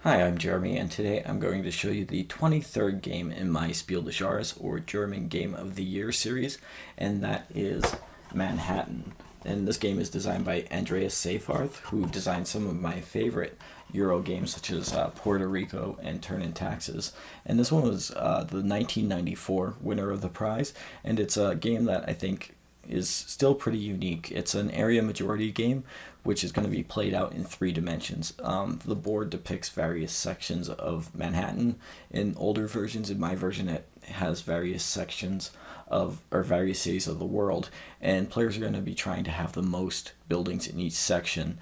Hi, I'm Jeremy, and today I'm going to show you the 23rd game in my Spiel des Jahres, or German Game of the Year series, and that is Manhattan. And this game is designed by Andreas Seyfarth, who designed some of my favorite Euro games, such as Puerto Rico and Turn in Taxes. And this one was the 1994 winner of the prize, and it's a game that I think is still pretty unique. It's an area majority game, which is going to be played out in 3 dimensions. The board depicts various sections of Manhattan. In older versions, in my version, it has various sections of, or various cities of the world, and players are going to be trying to have the most buildings in each section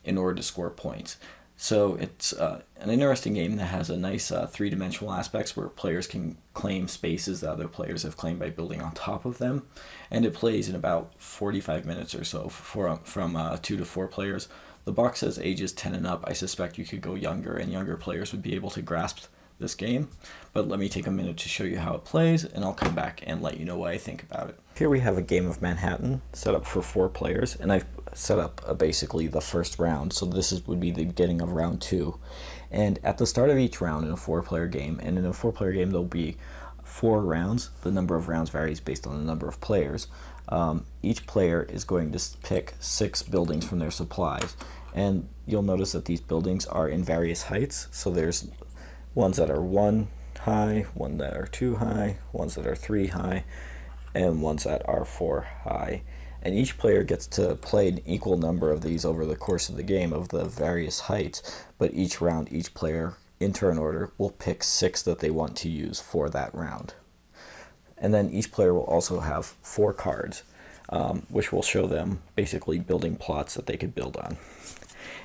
in order to score points. So it's an interesting game that has a nice 3-dimensional aspects where players can claim spaces that other players have claimed by building on top of them, and it plays in about 45 minutes or so from 2 to 4 players. The box says ages 10 and up. I suspect you could go younger, and younger players would be able to grasp this game. But let me take a minute to show you how it plays, and I'll come back and let you know what I think about it. Here we have a game of Manhattan set up for 4 players, and I've set up basically the first round, so would be the beginning of round 2. And at the start of each round in a 4-player game, and in a 4-player game there'll be 4 rounds. The number of rounds varies based on the number of players. Each player is going to pick 6 buildings from their supplies, and you'll notice that these buildings are in various heights. So there's ones that are 1 high, one that are 2 high, ones that are 3 high, and ones that are 4 high. And each player gets to play an equal number of these over the course of the game of the various heights, but each round, each player, in turn order, will pick 6 that they want to use for that round. And then each player will also have 4 cards, which will show them basically building plots that they could build on.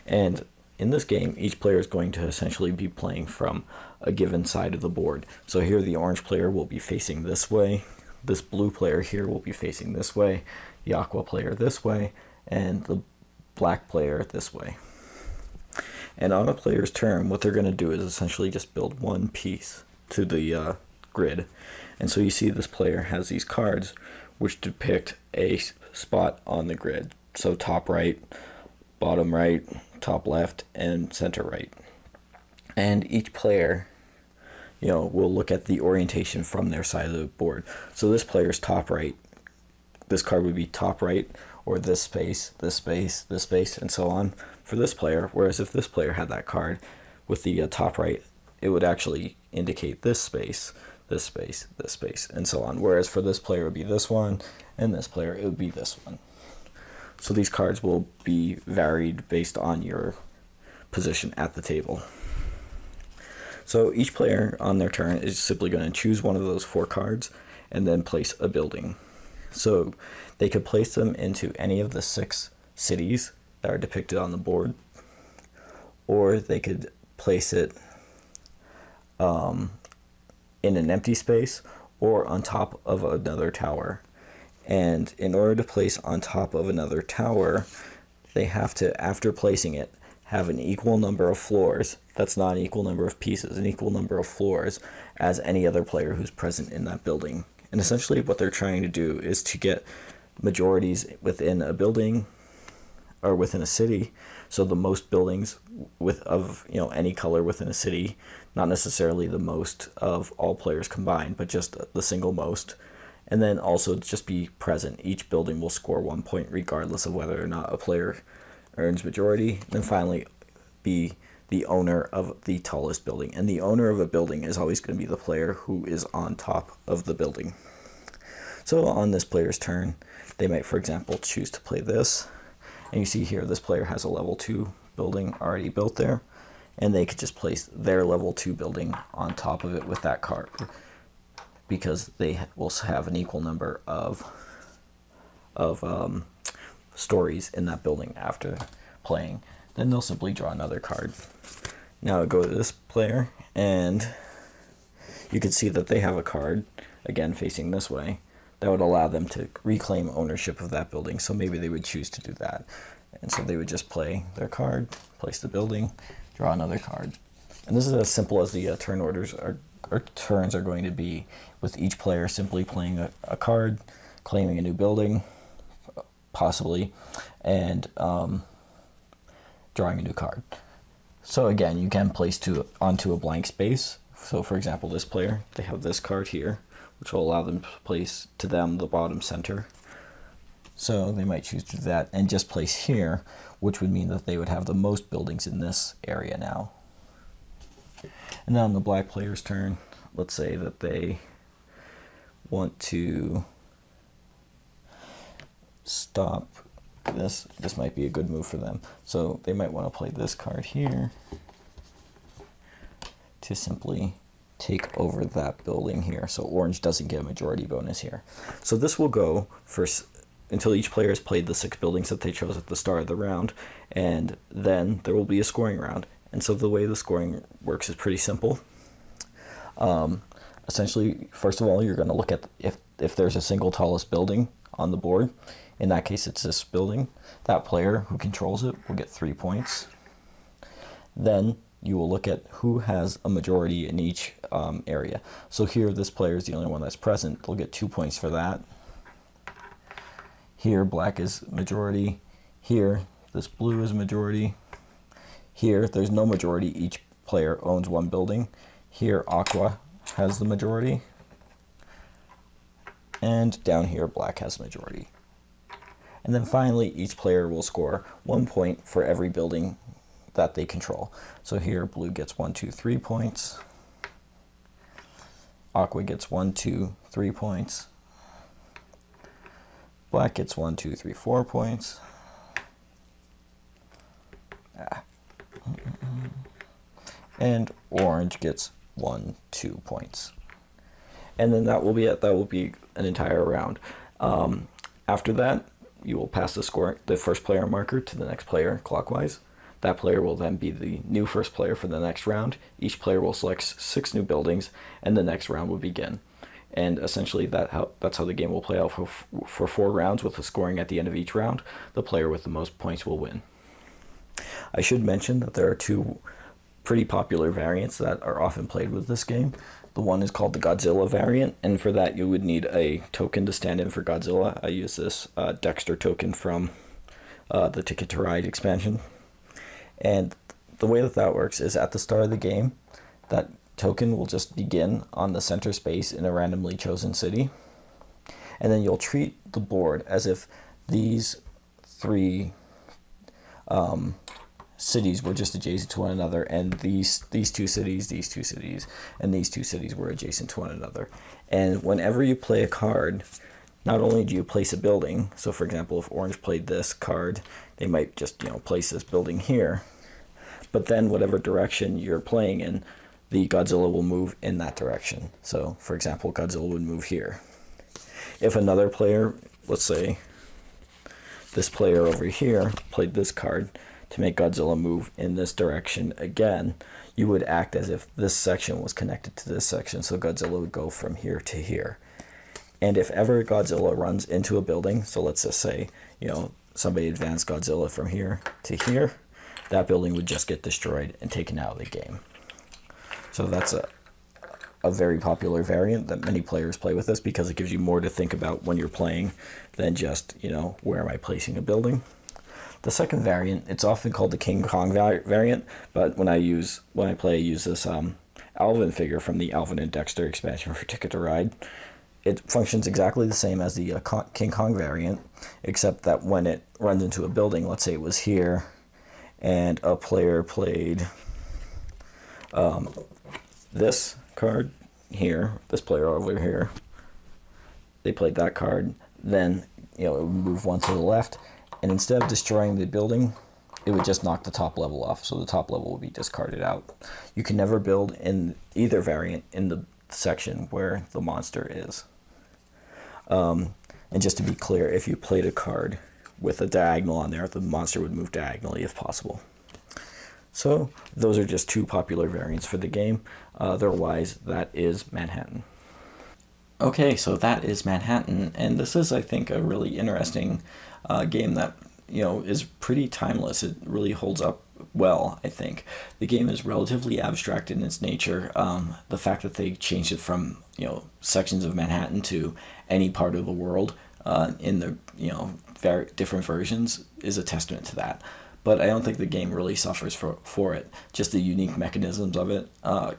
And in this game, each player is going to essentially be playing from a given side of the board. So here the orange player will be facing this way, this blue player here will be facing this way, the aqua player this way, and the black player this way. And on a player's turn, what they're going to do is essentially just build one piece to the grid. And so you see this player has these cards which depict a spot on the grid. So top right, bottom right, top left, and center right. And each player, will look at the orientation from their side of the board. So this player's top right, this card would be top right, or this space, this space, this space, and so on for this player. Whereas if this player had that card with the top right, it would actually indicate this space, this space, this space, and so on. Whereas for this player it would be this one, and this player it would be this one. So these cards will be varied based on your position at the table. So each player on their turn is simply going to choose one of those 4 cards and then place a building. So they could place them into any of the 6 cities that are depicted on the board, or they could place it in an empty space or on top of another tower. And in order to place on top of another tower, they have to, after placing it, have an equal number of floors. That's not an equal number of pieces, an equal number of floors as any other player who's present in that building. And essentially what they're trying to do is to get majorities within a building or within a city. So the most buildings of any color within a city, not necessarily the most of all players combined, but just the single most. And then also just be present. Each building will score 1 point regardless of whether or not a player earns majority. And then finally be the owner of the tallest building. And the owner of a building is always going to be the player who is on top of the building. So on this player's turn, they might, for example, choose to play this. And you see here this player has a level 2 building already built there. And they could just place their level 2 building on top of it with that card, because they will have an equal number of stories in that building after playing. Then they'll simply draw another card. Now I go to this player, and you can see that they have a card, again facing this way, that would allow them to reclaim ownership of that building. So maybe they would choose to do that. And so they would just play their card, place the building, draw another card. And this is as simple as the turn orders or turns are going to be, with each player simply playing a card, claiming a new building, possibly, and drawing a new card. So again, you can place onto a blank space. So for example, this player, they have this card here, which will allow them to place to them the bottom center. So they might choose to do that and just place here, which would mean that they would have the most buildings in this area now. And then on the black player's turn, let's say that they want to stop this. This might be a good move for them. So they might want to play this card here to simply take over that building here. So orange doesn't get a majority bonus here. So this will go for until each player has played the 6 buildings that they chose at the start of the round, and then there will be a scoring round. And so the way the scoring works is pretty simple. Essentially, first of all, you're going to look at if there's a single tallest building on the board. In that case, it's this building. That player who controls it will get 3 points. Then you will look at who has a majority in each area. So here, this player is the only one that's present. They'll get 2 points for that. Here, black is majority. Here, this blue is majority. Here, there's no majority. Each player owns 1 building. Here, aqua has the majority. And down here, black has the majority. And then finally, each player will score 1 point for every building that they control. So here, blue gets 1, 2, 3 points. Aqua gets 1, 2, 3 points. Black gets 1, 2, 3, 4 points. And orange gets 1, 2 points. And then that will be it. That will be an entire round. After that, you will pass the first player marker to the next player clockwise. That player will then be the new first player for the next round. Each player will select 6 new buildings, and the next round will begin. And essentially that's how the game will play out for 4 rounds, with the scoring at the end of each round. The player with the most points will win. I should mention that there are 2 pretty popular variants that are often played with this game. The one is called the Godzilla variant, and for that you would need a token to stand in for Godzilla. I use this Dexter token from the Ticket to Ride expansion. And the way that works is at the start of the game, that token will just begin on the center space in a randomly chosen city. And then you'll treat the board as if these 3 cities were just adjacent to one another, and these 2 cities, and these 2 cities were adjacent to one another. And whenever you play a card, not only do you place a building, so for example, if orange played this card, they might just place this building here, but then whatever direction you're playing in, the Godzilla will move in that direction. So for example, Godzilla would move here. If another player, let's say this player over here, played this card to make Godzilla move in this direction again, you would act as if this section was connected to this section, so Godzilla would go from here to here. And if ever Godzilla runs into a building, so let's just say, somebody advanced Godzilla from here to here, that building would just get destroyed and taken out of the game. So that's a very popular variant that many players play with this, because it gives you more to think about when you're playing than just, where am I placing a building? The second variant, it's often called the King Kong variant, but when I play, I use this Alvin figure from the Alvin and Dexter expansion for Ticket to Ride. It functions exactly the same as the King Kong variant, except that when it runs into a building, let's say it was here, and a player played this card here, this player over here, they played that card, then it would move 1 to the left, and instead of destroying the building, it would just knock the top level off, so the top level would be discarded out. You can never build in either variant in the section where the monster is. And just to be clear, if you played a card with a diagonal on there, the monster would move diagonally if possible. So those are just 2 popular variants for the game. Otherwise, that is Manhattan. Okay, so that is Manhattan, and this is, I think, a really interesting game that is pretty timeless. It really holds up well, I think. The game is relatively abstract in its nature. The fact that they changed it from sections of Manhattan to any part of the world in the very different versions is a testament to that. but I don't think the game really suffers for it. Just the unique mechanisms of it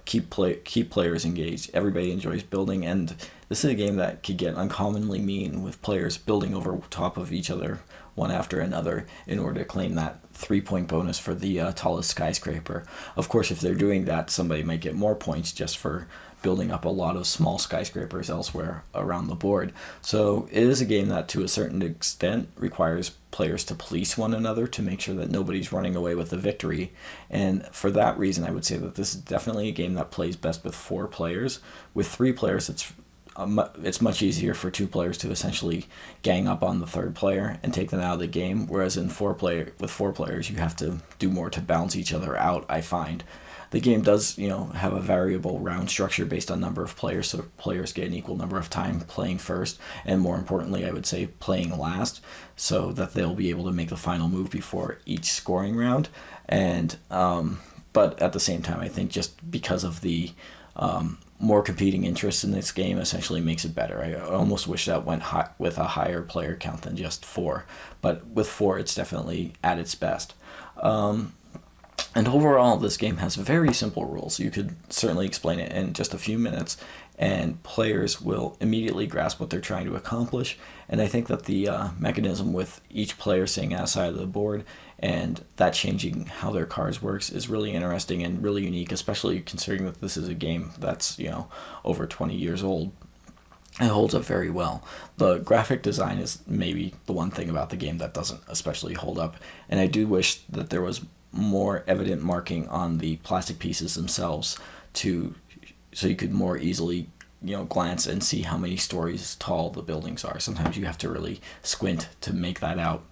keep players engaged. Everybody enjoys building, and this is a game that could get uncommonly mean with players building over top of each other one after another in order to claim that 3-point bonus for the tallest skyscraper. Of course, if they're doing that, somebody might get more points just for building up a lot of small skyscrapers elsewhere around the board. So it is a game that to a certain extent requires players to police one another to make sure that nobody's running away with the victory. And for that reason, I would say that this is definitely a game that plays best with 4 players. With 3 players, it's much easier for 2 players to essentially gang up on the third player and take them out of the game, whereas with 4 players you have to do more to balance each other out, I find. The game does, have a variable round structure based on number of players, so players get an equal number of time playing first, and more importantly, I would say playing last, so that they'll be able to make the final move before each scoring round. And but at the same time, I think just because of the more competing interests in this game essentially makes it better. I almost wish that went with a higher player count than just 4, but with 4, it's definitely at its best. And overall, this game has very simple rules. You could certainly explain it in just a few minutes, and players will immediately grasp what they're trying to accomplish. And I think that the mechanism with each player staying outside of the board and that changing how their cards works is really interesting and really unique, especially considering that this is a game that's, over 20 years old. It holds up very well. The graphic design is maybe the one thing about the game that doesn't especially hold up, and I do wish that there was more evident marking on the plastic pieces themselves so you could more easily glance and see how many stories tall the buildings are. Sometimes you have to really squint to make that out.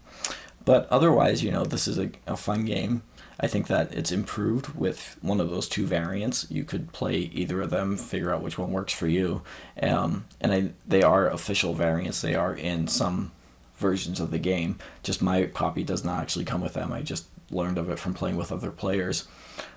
But otherwise, this is a fun game. I think that it's improved with one of those 2 variants. You could play either of them, figure out which one works for you. They are official variants. They are in some versions of the game. Just my copy does not actually come with them. I just learned of it from playing with other players.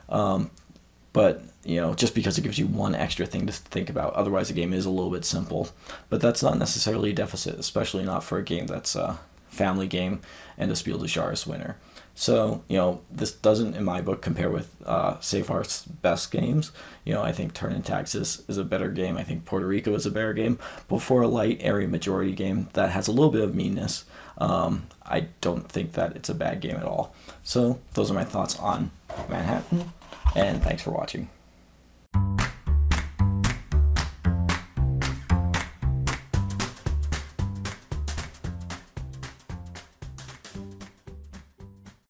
But just because it gives you one extra thing to think about. Otherwise, the game is a little bit simple. But that's not necessarily a deficit, especially not for a game that's a family game and a Spiel des Jahres winner. So, this doesn't, in my book, compare with Seyfarth's best games. I think Turn and Taxes is a better game. I think Puerto Rico is a better game. But for a light area majority game that has a little bit of meanness, I don't think that it's a bad game at all. So, those are my thoughts on Manhattan, and thanks for watching.